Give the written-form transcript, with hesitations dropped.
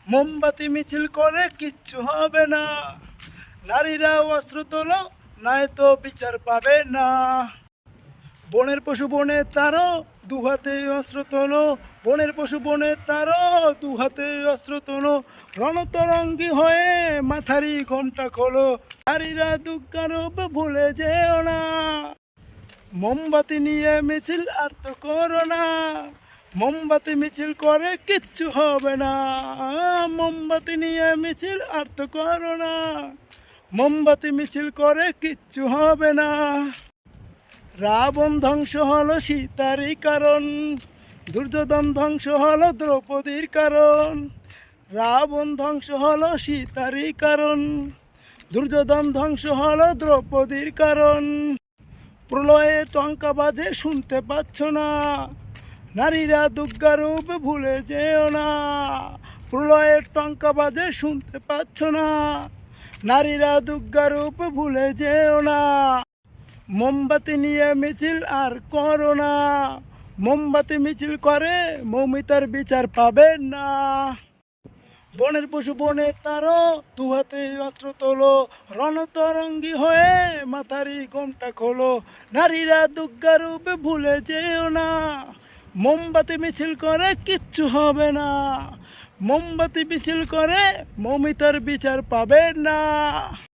মোমবাতি মিছিল করে কিচ্ছু হবে না, নারীরা অস্ত্র তোলো নয়তো বিচার পাবে না। বনের পশু বনে তারো দু হাতে অস্ত্র তোলো, বনের পশু বনে তারো দু হাতে অস্ত্র তোলো, রণতরঙ্গী হয়ে মাথারি ঘোমটা খোলো, নারীরা দুর্গারূপ ভুলে যেও না। মোমবাতি নিয়ে মিছিল আর তো করো না, মোমবাতি মিছিল করে কিচ্ছু হবে না, মোমবাতি নিয়ে মিছিল আর তো করো না, মোমবাতি মিছিল করে কিচ্ছু হবে না। রাবণ ধ্বংস হলো সীতারই কারণ, দুর্যোধন ধ্বংস হলো দ্রৌপদীর কারণ। রাবণ ধ্বংস হলো সীতারই কারণ, দুর্যোধন ধ্বংস হলো দ্রৌপদীর কারণ। প্রলয়ে টঙ্কা বাজে শুনতে পাচ্ছ না, নারীরা দুর্গারূপ ভুলে যেও না। প্রলয়ের টঙ্কা বাজে শুনতে পাচ্ছ না, নারীরা দুর্গারূপ ভুলে যেও না। মোমবাতি নিয়ে মিছিল আর করো না, মোমবাতি মিছিল করে মৌমিতার বিচার পাবেন না। বনের পশু বনে তারো দু হাতে অস্ত্র তোলো, রণতরঙ্গী হয়ে মাথারি ঘোমটা খোলো, নারীরা দুর্গারূপে ভুলে যেও না। মোমবাতি মিছিল করে কিচ্ছু হবে না, মোমবাতি মিছিল করে মৌমিতার বিচার পাবেন না।